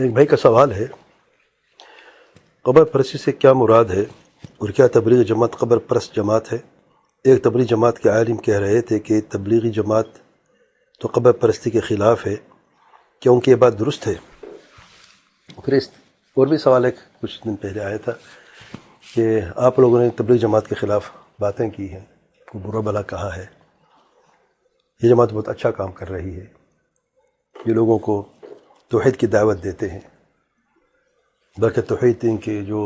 ایک بھائی کا سوال ہے، قبر پرستی سے کیا مراد ہے اور کیا تبلیغی جماعت قبر پرست جماعت ہے؟ ایک تبلیغی جماعت کے عالم کہہ رہے تھے کہ تبلیغی جماعت تو قبر پرستی کے خلاف ہے، کیا ان کی یہ بات درست ہے؟ پھر اس اور بھی سوال ایک کچھ دن پہلے آیا تھا کہ آپ لوگوں نے تبلیغی جماعت کے خلاف باتیں کی ہیں، برا بھلا کہا ہے۔ یہ جماعت بہت اچھا کام کر رہی ہے، یہ لوگوں کو توحید کی دعوت دیتے ہیں، بلکہ توحید ان کے جو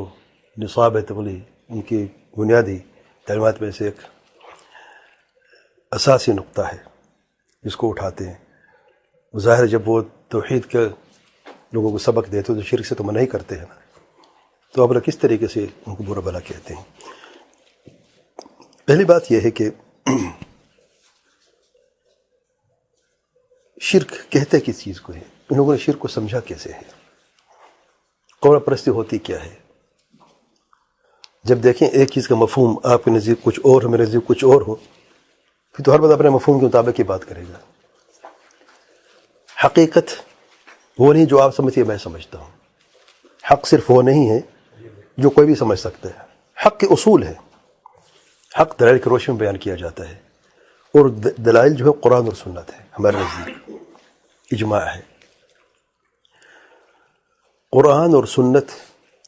نصاب ہے تبلیغ، ان کی بنیادی تعلیمات میں سے ایک اساسی نقطہ ہے جس کو اٹھاتے ہیں۔ ظاہر ہے جب وہ توحید کے لوگوں کو سبق دیتے ہیں تو شرک سے تو منع ہی کرتے ہیں نا، تو اب کس طریقے سے ان کو برا بھلا کہتے ہیں؟ پہلی بات یہ ہے کہ شرک کہتے کس چیز کو ہے؟ ان لوگوں نے شرک کو سمجھا کیسے ہے؟ قبر پرستی ہوتی کیا ہے؟ جب دیکھیں ایک چیز کا مفہوم آپ کے نزدیک کچھ اور ہو، میرے نزدیک کچھ اور ہو، پھر تو ہر بات اپنے مفہوم کے مطابق ہی بات کرے گا۔ حقیقت وہ نہیں جو آپ سمجھتے ہیں میں سمجھتا ہوں۔ حق صرف وہ نہیں ہے جو کوئی بھی سمجھ سکتا ہے، حق کے اصول ہے، حق دلائل کی روشنی میں بیان کیا جاتا ہے، اور دلائل جو ہے قرآن اور سنت ہے، ہمارے نزدیک اجماع ہے۔ قرآن اور سنت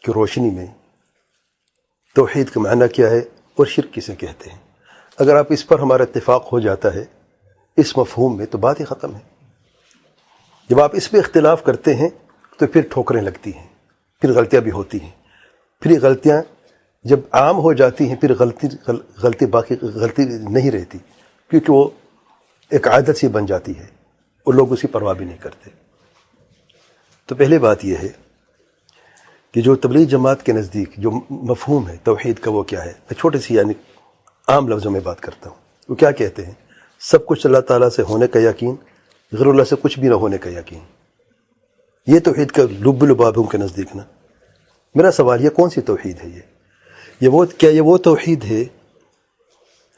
کی روشنی میں توحید کا معنی کیا ہے اور شرک کسے کہتے ہیں، اگر آپ اس پر ہمارا اتفاق ہو جاتا ہے اس مفہوم میں تو بات ہی ختم ہے۔ جب آپ اس پہ اختلاف کرتے ہیں تو پھر ٹھوکریں لگتی ہیں، پھر غلطیاں بھی ہوتی ہیں، پھر یہ غلطیاں جب عام ہو جاتی ہیں پھر غلطی نہیں رہتی، کیونکہ وہ ایک عادت سی بن جاتی ہے اور لوگ اسی پرواہ بھی نہیں کرتے۔ تو پہلی بات یہ ہے کہ جو تبلیغ جماعت کے نزدیک جو مفہوم ہے توحید کا وہ کیا ہے؟ میں چھوٹی سی یعنی عام لفظوں میں بات کرتا ہوں۔ وہ کیا کہتے ہیں؟ سب کچھ اللہ تعالیٰ سے ہونے کا یقین، غیر اللہ سے کچھ بھی نہ ہونے کا یقین۔ یہ توحید کا لب لباب ہے ان کے نزدیک نا۔ میرا سوال یہ کون سی توحید ہے؟ کیا یہ وہ توحید ہے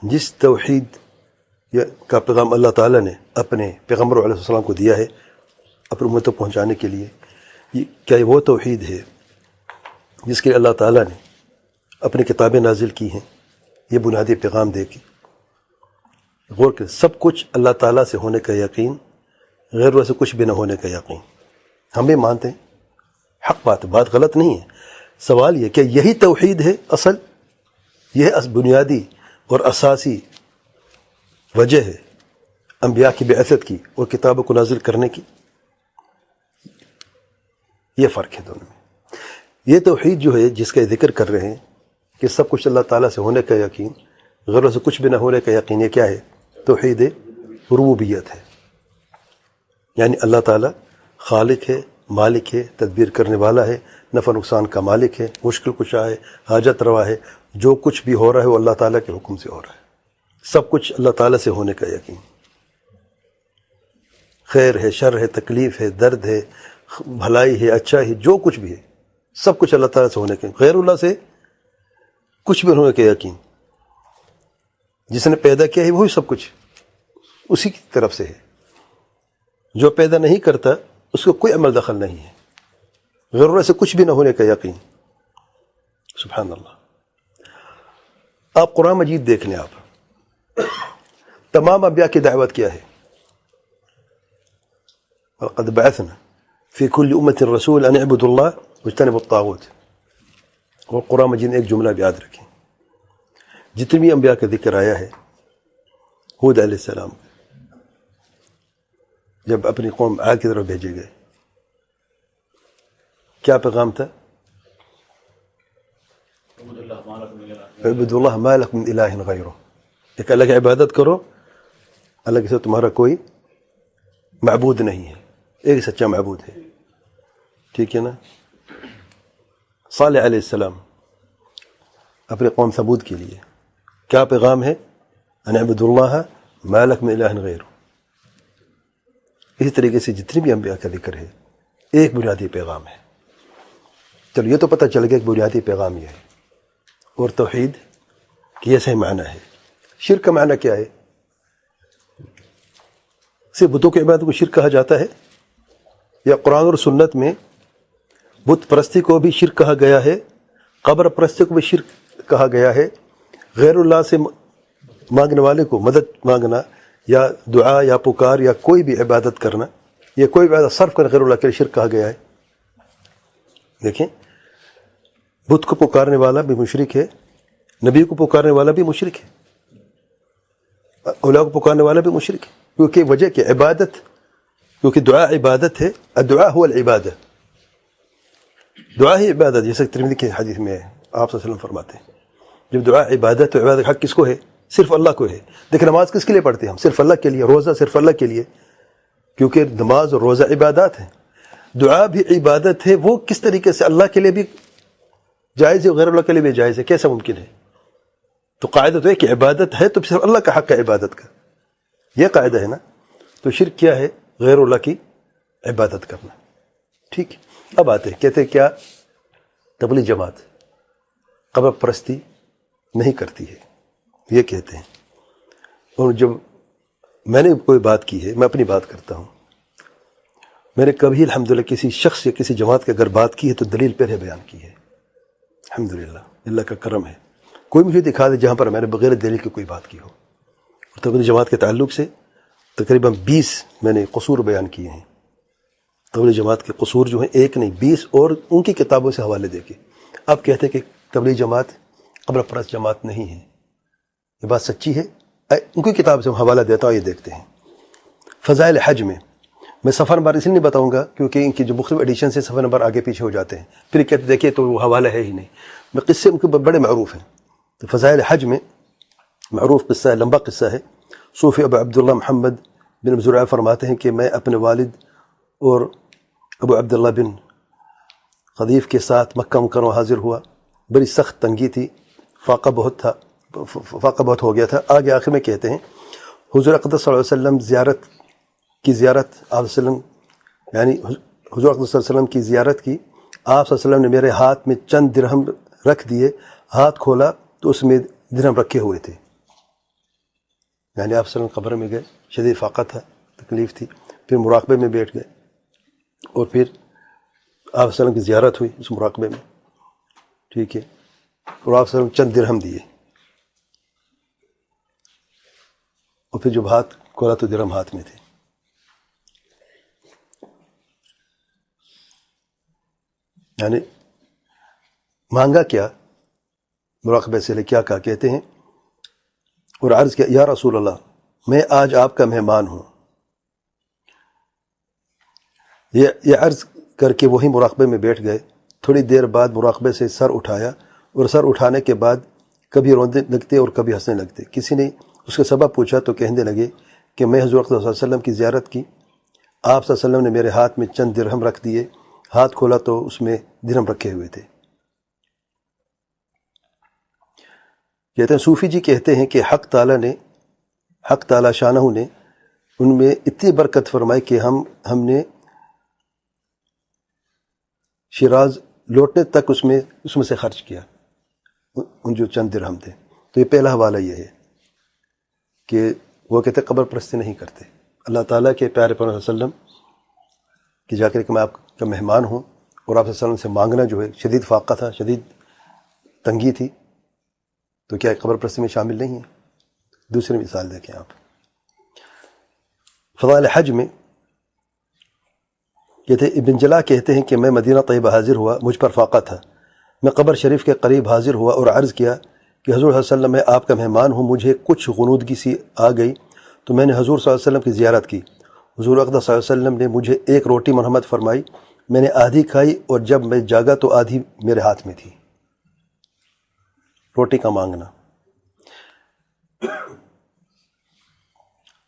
جس توحید کا پیغام اللہ تعالیٰ نے اپنے پیغمبر علیہ السلام کو دیا ہے اپنی امت تک پہنچانے کے لیے؟ کیا یہ وہ توحید ہے جس کے اللہ تعالیٰ نے اپنی کتابیں نازل کی ہیں یہ بنیادی پیغام دے کے؟ غور کریں، سب کچھ اللہ تعالیٰ سے ہونے کا یقین، غیر اللہ سے کچھ بھی نہ ہونے کا یقین، ہم بھی مانتے ہیں، حق بات غلط نہیں ہے۔ سوال یہ کہ یہی توحید ہے اصل، یہ بنیادی اور اساسی وجہ ہے انبیاء کی بعثت کی اور کتابوں کو نازل کرنے کی؟ یہ فرق ہے دونوں میں۔ یہ توحید جو ہے جس کا ذکر کر رہے ہیں کہ سب کچھ اللہ تعالیٰ سے ہونے کا یقین، غیر سے کچھ بھی نہ ہونے کا یقین، یہ کیا ہے؟ توحید ربوبیت ہے، یعنی اللہ تعالیٰ خالق ہے، مالک ہے، تدبیر کرنے والا ہے، نفع نقصان کا مالک ہے، مشکل کشا ہے، حاجت روا ہے، جو کچھ بھی ہو رہا ہے وہ اللہ تعالیٰ کے حکم سے ہو رہا ہے۔ سب کچھ اللہ تعالیٰ سے ہونے کا یقین، خیر ہے، شر ہے، تکلیف ہے، درد ہے، بھلائی ہے، اچھا ہے، جو کچھ بھی ہے سب کچھ اللہ تعالیٰ سے ہونے کا، غیر اللہ سے کچھ بھی ہونے کا یقین۔ جس نے پیدا کیا ہے وہی سب کچھ اسی کی طرف سے ہے، جو پیدا نہیں کرتا اس کو کوئی عمل دخل نہیں ہے، غیر اللہ سے کچھ بھی نہ ہونے کا یقین۔ سبحان اللہ۔ آپ قرآن مجید دیکھ لیں، آپ تمام انبیاء کی دعوت کیا ہے؟ وَلَقَدْ بَعَثْنَا فِي كُلِّ أُمَّةٍ رَسُولًا أَنِ اعْبُدُوا اللَّهَ وَاجْتَنِبُوا الطَّاغُوتَ۔ اور قرآن مجید میں ایک جملہ بھی یاد رکھیں، جتنی بھی انبیاء کا ذکر آیا ہے، ہود علیہ السلام جب اپنی قوم عاد کی طرف بھیجے گئے کیا پیغام تھا؟ اعبدوا اللہ ما لکم من الہ غیرہ، ایک اللہ کی عبادت کرو، اللہ کے ساتھ تمہارا کوئی معبود نہیں ہے، ایک سچا معبود ہے، ٹھیک ہے نا؟ صالح علیہ السلام اپنے قوم ثمود کے لیے کیا پیغام ہے؟ ان اعبدوا اللہ ما لکم من الہ غیرہ۔ اسی طریقے سے جتنی بھی انبیاء کا ذکر ہے ایک بنیادی پیغام ہے۔ چلو یہ تو پتہ چل گیا کہ بنیادی پیغام یہ ہے، اور توحید کی یہ صحیح معنی ہے۔ شرک کا معنی کیا ہے؟ صرف بتوں کی عبادت کو شرک کہا جاتا ہے، یا قرآن اور سنت میں بت پرستی کو بھی شرک کہا گیا ہے، قبر پرستی کو بھی شرک کہا گیا ہے، غیر اللہ سے مانگنے والے کو مدد مانگنا یا دعا یا پکار یا کوئی بھی عبادت کرنا یا کوئی بھی عبادت صرف کر غیر اللہ کے لیے شرک کہا گیا ہے۔ دیکھیں، بت کو پکارنے والا بھی مشرک ہے، نبی کو پکارنے والا بھی مشرک ہے، اولیاء کو پکارنے والا بھی مشرک ہے، کیونکہ وجہ کہ عبادت، کیونکہ دعا عبادت ہے، الدعاء هو العبادہ، دعا ہی عبادت، جیسے ترمذی کی حدیث میں ہے، آپ صلی اللہ علیہ وسلم فرماتے ہیں جب دعا عبادت تو عبادت حق کس کو ہے؟ صرف اللہ کو ہے۔ دیکھ، نماز کس کے لیے پڑھتے ہیں ہم؟ صرف اللہ کے لیے، روزہ صرف اللہ کے لیے، کیونکہ نماز اور روزہ عبادات ہیں۔ دعا بھی عبادت ہے، وہ کس طریقے سے اللہ کے لیے بھی جائز ہے، غیر اللہ کے لیے بھی جائز ہے، کیسا ممکن ہے؟ تو قاعدہ تو ہے کہ عبادت ہے تو صرف اللہ کا حق ہے عبادت کا، یہ قاعدہ ہے نا۔ تو شرک کیا ہے؟ غیر اللہ کی عبادت کرنا۔ ٹھیک، اب آتے ہیں، کہتے ہیں کیا تبلیغ جماعت قبر پرستی نہیں کرتی ہے، یہ کہتے ہیں۔ اور جب میں نے کوئی بات کی ہے، میں اپنی بات کرتا ہوں، میں نے کبھی الحمدللہ کسی شخص یا کسی جماعت کی اگر بات کی ہے تو دلیل پہلے بیان کی ہے، الحمدللہ، اللہ کا کرم ہے۔ کوئی مجھے دکھا دے جہاں پر میں نے بغیر دلیل کی کوئی بات کی ہو۔ اور تبلیغ جماعت کے تعلق سے تقریباً 20 میں نے قصور بیان کیے ہیں، تبلیغ جماعت کے قصور جو ہیں ایک نہیں 20، اور ان کی کتابوں سے حوالے دے کے۔ اب کہتے ہیں کہ تبلیغ جماعت قبر پرست جماعت نہیں ہے، یہ بات سچی ہے؟ ان کی کتاب سے حوالہ دیتا ہوں، یہ دیکھتے ہیں۔ فضائل حج میں صفحہ نمبر اس لیے نہیں بتاؤں گا کیونکہ ان کی جو مختلف ایڈیشن سے صفحہ نمبر آگے پیچھے ہو جاتے ہیں، پھر کہتے دیکھیں تو وہ حوالہ ہے ہی نہیں۔ میں قصے ان کے بڑے معروف ہیں۔ تو فضائل حج میں معروف قصہ ہے، لمبا قصہ ہے۔ صوفی ابو عبداللہ محمد بن زرعہ فرماتے ہیں کہ میں اپنے والد اور ابو عبداللہ بن خدیف کے ساتھ مکہ مکرمہ حاضر ہوا، بڑی سخت تنگی تھی، فاقہ بہت ہو گیا تھا۔ آگے آخر میں کہتے ہیں حضور اقدس صلی اللہ علیہ وسلم کی زیارت آپ وسلم، یعنی حضور اقدس صلی اللہ علیہ وسلم کی زیارت کی، آپ صلی اللہ علیہ وسلم نے میرے ہاتھ میں چند درہم رکھ دیے، ہاتھ کھولا تو اس میں درہم رکھے ہوئے تھے، یعنی آپ صلی اللہ علیہ وسلم قبر میں گئے، شدید فاقہ تھا، تکلیف تھی، پھر مراقبے میں بیٹھ گئے، اور پھر آپ صلی اللہ علیہ وسلم کی زیارت ہوئی اس مراقبے میں، ٹھیک ہے، اور آپ صلی اللہ علیہ وسلم چند درہم دیے، اور پھر جب ہاتھ کھولا تو درہم ہاتھ میں تھے۔ یعنی مانگا کیا؟ مراقبے سے لے کیا کہا؟ کہتے ہیں اور عرض کیا یا رسول اللہ میں آج آپ کا مہمان ہوں، یہ عرض کر کے وہی مراقبے میں بیٹھ گئے۔ تھوڑی دیر بعد مراقبے سے سر اٹھایا، اور سر اٹھانے کے بعد کبھی رونے لگتے اور کبھی ہنسنے لگتے۔ کسی نے اس کا سبب پوچھا تو کہنے لگے کہ میں حضور صلی اللہ علیہ وسلم کی زیارت کی، آپ صلی اللہ علیہ وسلم نے میرے ہاتھ میں چند درہم رکھ دیے، ہاتھ کھولا تو اس میں درہم رکھے ہوئے تھے۔ کہتے ہیں صوفی جی کہتے ہیں کہ حق تعالی شانہ نے ان میں اتنی برکت فرمائی کہ ہم نے شیراز لوٹنے تک اس میں سے خرچ کیا، ان جو چند درہم تھے۔ تو یہ پہلا حوالہ یہ ہے کہ وہ کہتے قبر پرستی نہیں کرتے، اللہ تعالیٰ کے پیارے پیغمبر صلی اللہ علیہ وسلم کہ جا کر کہ میں آپ کا مہمان ہوں، اور آپ صلی اللہ علیہ وسلم سے مانگنا جو ہے، شدید فاقہ تھا، شدید تنگی تھی، تو کیا قبر پرستی میں شامل نہیں ہے؟ دوسری مثال دیکھیں آپ، فضائل حج میں کہتے ابن جلا کہتے ہیں کہ میں مدینہ طیبہ حاضر ہوا، مجھ پر فاقہ تھا، میں قبر شریف کے قریب حاضر ہوا اور عرض کیا کہ حضور صلی اللہ علیہ وسلم میں آپ کا مہمان ہوں، مجھے کچھ غنودگی سی آ گئی تو میں نے حضور صلی اللہ علیہ وسلم کی زیارت کی۔ حضور اقدس صلی اللہ علیہ وسلم نے مجھے ایک روٹی مرحمت فرمائی، میں نے آدھی کھائی، اور جب میں جاگا تو آدھی میرے ہاتھ میں تھی۔ روٹی کا مانگنا۔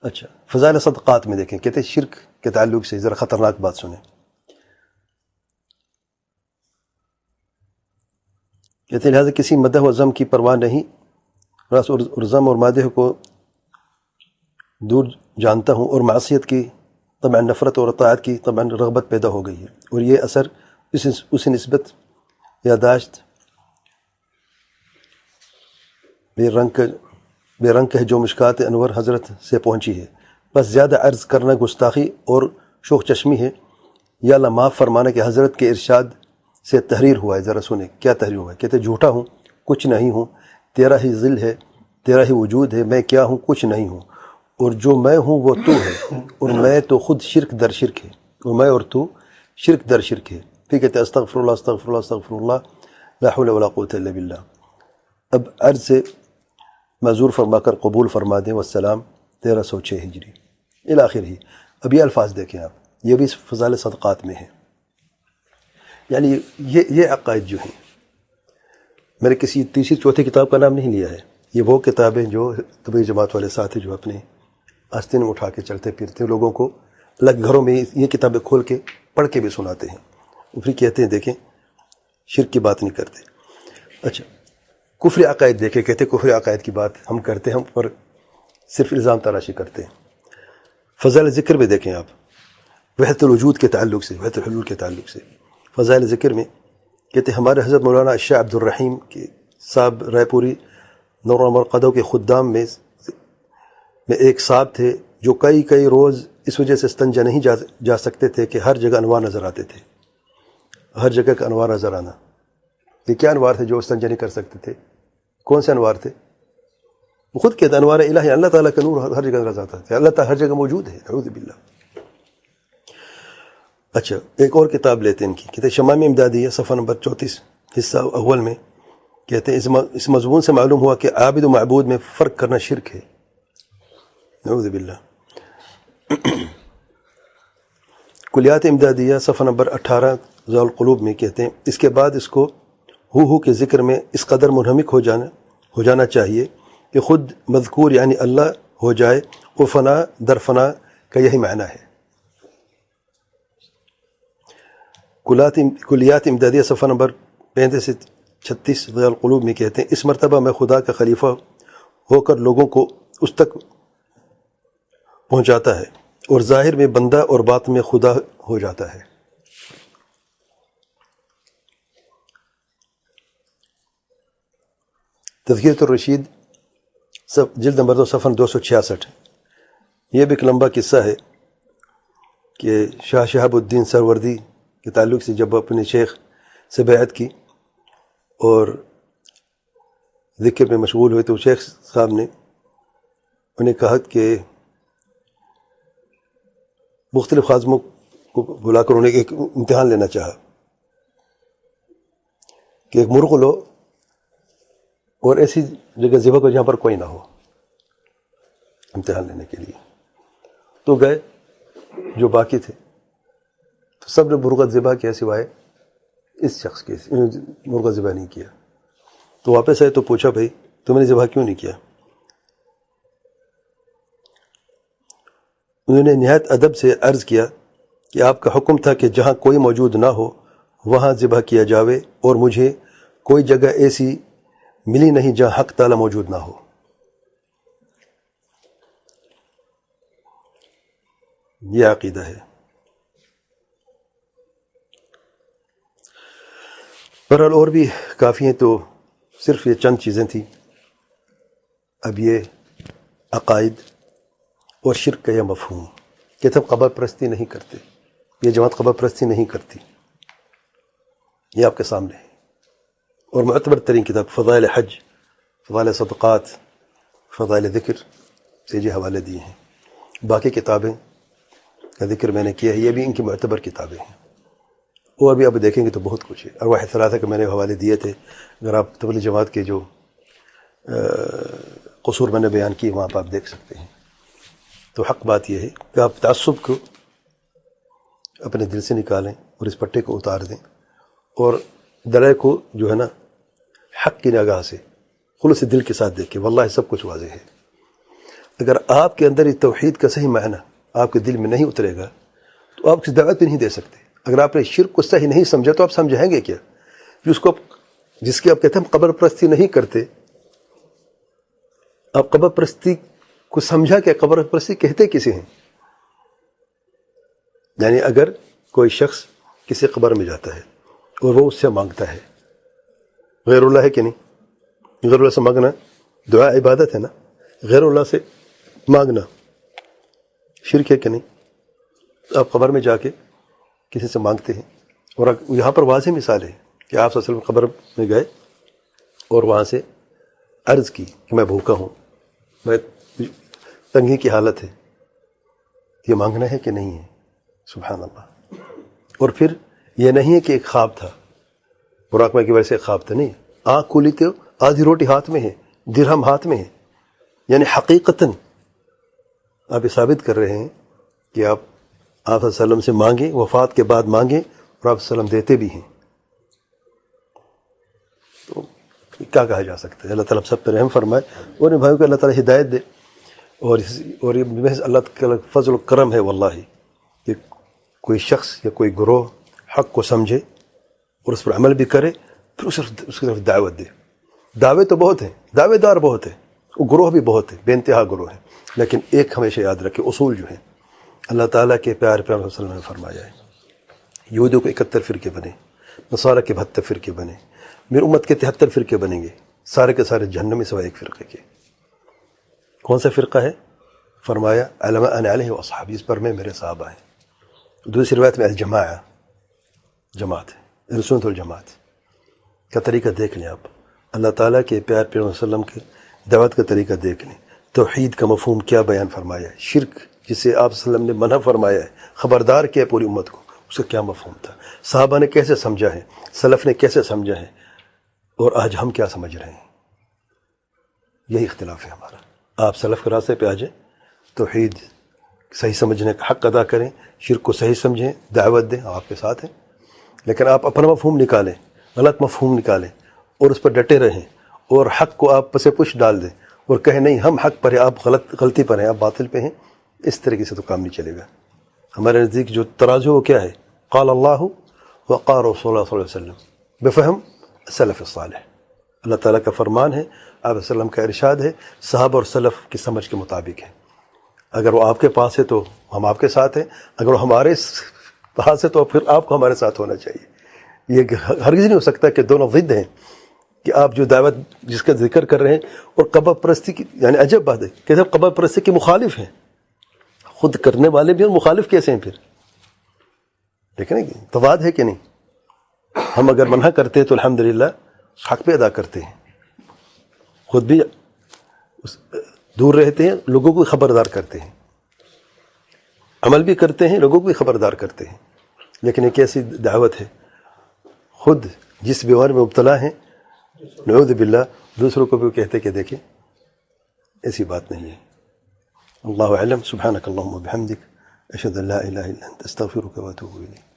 اچھا، فضائل صدقات میں دیکھیں، کہتے ہیں شرک کے تعلق سے ذرا خطرناک بات سنیں۔ کہتے ہیں لہٰذا کسی مدح و ذم کی پرواہ نہیں، رس اور ذم اور مادح کو دور جانتا ہوں، اور معصیت کی طبعاً نفرت اور اطاعت کی طبعاً رغبت پیدا ہو گئی ہے، اور یہ اثر اسی نسبت یاداشت بے رنگ ہے جو مشکات انور حضرت سے پہنچی ہے، بس زیادہ عرض کرنا گستاخی اور شوخ چشمی ہے۔ یا اللہ معاف فرمانا کہ حضرت کے ارشاد سے تحریر ہوا ہے، ذرا سنیں کیا تحریر ہوا ہے. کہتے جھوٹا ہوں، کچھ نہیں ہوں، تیرا ہی ذل ہے، تیرا ہی وجود ہے، میں کیا ہوں، کچھ نہیں ہوں، اور جو میں ہوں وہ تو ہے، اور میں تو خود شرک در شرک ہے، اور میں اور تو شرک در شرک ہے. پھر کہتے استغفر اللہ استغفر اللہ استغفر اللہ لا حول ولا قوت الا باللہ. اب عرض سے معذور فرما کر قبول فرما دیں. والسلام 1306 ہجری الاخر ہی. اب یہ الفاظ دیکھیں آپ، یہ بھی فضائل صدقات میں ہے. یعنی یہ عقائد جو ہیں، میں نے کسی تیسری چوتھی کتاب کا نام نہیں لیا ہے. یہ وہ کتابیں جو تبلیغ جماعت والے ساتھی جو اپنے آستین میں اٹھا کے چلتے پھرتے لوگوں کو الگ گھروں میں یہ کتابیں کھول کے پڑھ کے بھی سناتے ہیں. پھر کہتے ہیں دیکھیں شرک کی بات نہیں کرتے. اچھا کفر عقائد دیکھیں، کہتے کفر عقائد کی بات ہم کرتے ہیں، ہم پر صرف الزام تراشی کرتے ہیں. فضائل ذکر میں دیکھیں آپ، وحدت الوجود کے تعلق سے، وحدت الحلول کے تعلق سے فضائل ذکر میں کہتے ہمارے حضرت مولانا شاہ عبد الرحیم کے صاحب رائے پوری نور مرقدوں کے خدام میں ایک صاحب تھے جو کئی روز اس وجہ سے استنجا نہیں جا سکتے تھے کہ ہر جگہ انوار نظر آتے تھے. ہر جگہ کا انوار نظر آنا. یہ کیا انوار تھے جو استنجا نہیں کر سکتے تھے؟ کون سے انوار تھے؟ وہ خود کہتے انوار الہی، اللہ تعالیٰ کا نور ہر جگہ نظر آتا ہے، اللہ تعالیٰ ہر جگہ موجود ہے. اعوذ باللہ. اچھا ایک اور کتاب لیتے ہیں ان کی، کہتے شمائم امدادیہ صفحہ نمبر 34 حصہ اول میں کہتے ہیں اس مضمون سے معلوم ہوا کہ عابد و معبود میں فرق کرنا شرک ہے. نعوذ باللہ. کلیات امدادیہ صفحہ نمبر 18 ضیاء القلوب میں کہتے ہیں اس کے بعد اس کو ہو کے ذکر میں اس قدر منہمک ہو جانا چاہیے کہ خود مذکور یعنی اللہ ہو جائے، وہ فنا در فنا کا یہی معنی ہے. کلیات امدادیہ صفحہ نمبر 35 سے 36 ضیاء القلوب میں کہتے ہیں اس مرتبہ میں خدا کا خلیفہ ہو کر لوگوں کو اس تک پہنچاتا ہے، اور ظاہر میں بندہ اور باطن میں خدا ہو جاتا ہے. تذکرۃ الرشید جلد نمبر 2 صفحہ 266. یہ بھی ایک لمبا قصہ ہے کہ شاہ شہاب الدین سروردی کے تعلق سے جب اپنے شیخ سے بیعت کی اور ذکر میں مشغول ہوئے تو شیخ صاحب نے انہیں کہا کہ مختلف خادموں کو بلا کر انہیں ایک امتحان لینا چاہا کہ ایک مرغ لو اور ایسی جگہ ذبح کو جہاں پر کوئی نہ ہو، امتحان لینے کے لیے. تو گئے جو باقی تھے تو سب نے مرغہ ذبح کیا سوائے اس شخص کے، مرغہ ذبح نہیں کیا. تو واپس آئے تو پوچھا بھائی تم نے ذبح کیوں نہیں کیا؟ انہوں نے نہایت ادب سے عرض کیا کہ آپ کا حکم تھا کہ جہاں کوئی موجود نہ ہو وہاں ذبح کیا جاوے، اور مجھے کوئی جگہ ایسی ملی نہیں جہاں حق تعالی موجود نہ ہو. یہ عقیدہ ہے. بہرحال اور بھی کافی ہیں، تو صرف یہ چند چیزیں تھیں. اب یہ عقائد اور شرک کا یہ مفہوم کہ ہم قبر پرستی نہیں کرتے، یہ جماعت قبر پرستی نہیں کرتی، یہ آپ کے سامنے ہے. اور معتبر ترین کتاب فضائل حج، فضائل صدقات، فضائل ذکر سے یہ حوالے دیے ہیں. باقی کتابیں کا ذکر میں نے کیا ہے، یہ بھی ان کی معتبر کتابیں ہیں. وہ ابھی آپ دیکھیں گے تو بہت کچھ ہے. ارواح ثلاثہ کے میں نے حوالے دیے تھے، اگر آپ تبلیغ جماعت کے جو قصور میں نے بیان کیے وہاں پہ آپ دیکھ سکتے ہیں. تو حق بات یہ ہے کہ آپ تعصب کو اپنے دل سے نکالیں اور اس پٹے کو اتار دیں، اور دلائل کو جو ہے نا حق کی نگاہ سے خلوص دل کے ساتھ دیکھیں. واللہ سب کچھ واضح ہے. اگر آپ کے اندر یہ توحید کا صحیح معنی آپ کے دل میں نہیں اترے گا تو آپ کسی دعوت بھی نہیں دے سکتے. اگر آپ نے شرک کو صحیح نہیں سمجھا تو آپ سمجھائیں گے کیا؟ جس کی آپ کہتے ہیں ہم قبر پرستی نہیں کرتے، آپ قبر پرستی کو سمجھا کہ قبر پرستی کہتے کسے ہیں؟ یعنی اگر کوئی شخص کسی قبر میں جاتا ہے اور وہ اس سے مانگتا ہے، غیر اللہ ہے کہ نہیں؟ غیر اللہ سے مانگنا دعا عبادت ہے نا. غیر اللہ سے مانگنا شرک ہے کہ نہیں؟ آپ قبر میں جا کے کسی سے مانگتے ہیں اور یہاں پر واضح مثال ہے کہ آپ صلی اللہ علیہ وسلم قبر میں گئے اور وہاں سے عرض کی کہ میں بھوکا ہوں، میں تنگی کی حالت ہے، یہ مانگنا ہے کہ نہیں ہے؟ سبحان اللہ۔ اور پھر یہ نہیں ہے کہ ایک خواب تھا، مراقبہ کی وجہ سے ایک خواب تھا، نہیں، آنکھ کھولی تو آدھی روٹی ہاتھ میں ہے، درہم ہاتھ میں ہے، یعنی حقیقتاً آپ یہ ثابت کر رہے ہیں کہ آپ صلی اللہ علیہ وسلم سے مانگیں، وفات کے بعد مانگیں، اور آپ صلی اللہ علیہ وسلم دیتے بھی ہیں۔ تو کیا کہا جا سکتا ہے؟ اللہ تعالیٰ سب پہ رحم فرمائے، اور ان بھائیوں کو اللہ تعالیٰ ہدایت دے، اور یہ محض اللہ کا فضل و کرم ہے واللہ کہ کوئی شخص یا کوئی گروہ حق کو سمجھے اور اس پر عمل بھی کرے، پھر اس کی طرف دعوت دے۔ دعوے تو بہت ہیں، دعوے دار بہت ہیں، وہ گروہ بھی بہت ہیں، بے انتہا گروہ ہیں، لیکن ایک ہمیشہ یاد رکھے، اصول جو ہیں اللہ تعالیٰ کے پیارے پیغمبر صلی اللہ علیہ وسلم نے فرمایا ہے۔ یہودیوں کو 71 فرقے بنے، نصارہ کے 72 فرقے بنے، میری امت کے 73 فرقے بنیں گے، سارے کے سارے جہنمی سوائے ایک فرقے کے۔ کون سا فرقہ ہے؟ فرمایا علما انا علیہ واصحابی، اس پر میں میرے صحابہ ہیں۔ دوسری روایت میں الجماعہ، جماعت ہے، اہل سنت والجماعت کا طریقہ دیکھ لیں آپ، اللہ تعالیٰ کے پیار پیغمبر صلی اللہ علیہ وسلم کے دعوت کا طریقہ دیکھ لیں۔ توحید کا مفہوم کیا بیان فرمایا ہے، شرک جسے آپ صلی اللہ علیہ وسلم نے منع فرمایا ہے، خبردار کیا پوری امت کو، اس کا کیا مفہوم تھا، صحابہ نے کیسے سمجھا ہے، سلف نے کیسے سمجھا ہے، اور آج ہم کیا سمجھ رہے ہیں؟ یہی اختلاف ہے ہمارا۔ آپ سلف کے راستے پہ آ جائیں، توحید صحیح سمجھنے کا حق ادا کریں، شرک کو صحیح سمجھیں، دعوت دیں، آپ کے ساتھ ہیں۔ لیکن آپ اپنا مفہوم نکالیں، غلط مفہوم نکالیں اور اس پر ڈٹے رہیں، اور حق کو آپ پس پش ڈال دیں اور کہیں نہیں ہم حق پر ہیں، آپ غلطی پر ہیں، آپ باطل پہ ہیں، اس طریقے سے تو کام نہیں چلے گا۔ ہمارے نزدیک جو ترازو وہ کیا ہے؟ قال اللہ وقال رسول اللہ صلی اللہ علیہ وسلم بفہم سلف الصالح، اللہ تعالیٰ کا فرمان ہے، آپ علیہ وسلم کا ارشاد ہے، صحابہ اور سلف کی سمجھ کے مطابق ہے۔ اگر وہ آپ کے پاس ہے تو ہم آپ کے ساتھ ہیں، اگر وہ ہمارے پاس ہے تو پھر آپ کو ہمارے ساتھ ہونا چاہیے۔ یہ ہرگز نہیں ہو سکتا کہ دونوں ضد ہیں، کہ آپ جو دعوت جس کا ذکر کر رہے ہیں اور قبر پرستی کی، یعنی عجب بات ہے کہ صرف قبر پرستی کے مخالف ہیں، خود کرنے والے بھی اور مخالف کیسے ہیں پھر؟ دیکھیں نا تضاد ہے کہ نہیں؟ ہم اگر منع کرتے ہیں تو الحمدللہ حق پہ ادا کرتے ہیں، خود بھی دور رہتے ہیں، لوگوں کو خبردار کرتے ہیں، عمل بھی کرتے ہیں، لوگوں کو بھی خبردار کرتے ہیں۔ لیکن ایک ایسی دعوت ہے، خود جس بیماری میں مبتلا ہیں نعوذ باللہ، دوسروں کو بھی کہتے کہ دیکھیں ایسی بات نہیں ہے۔ اللہ اعلم، سبحانک اللہم وبحمدک، اشہد ان لا الہ الا انت، استغفرک واتوب الیک۔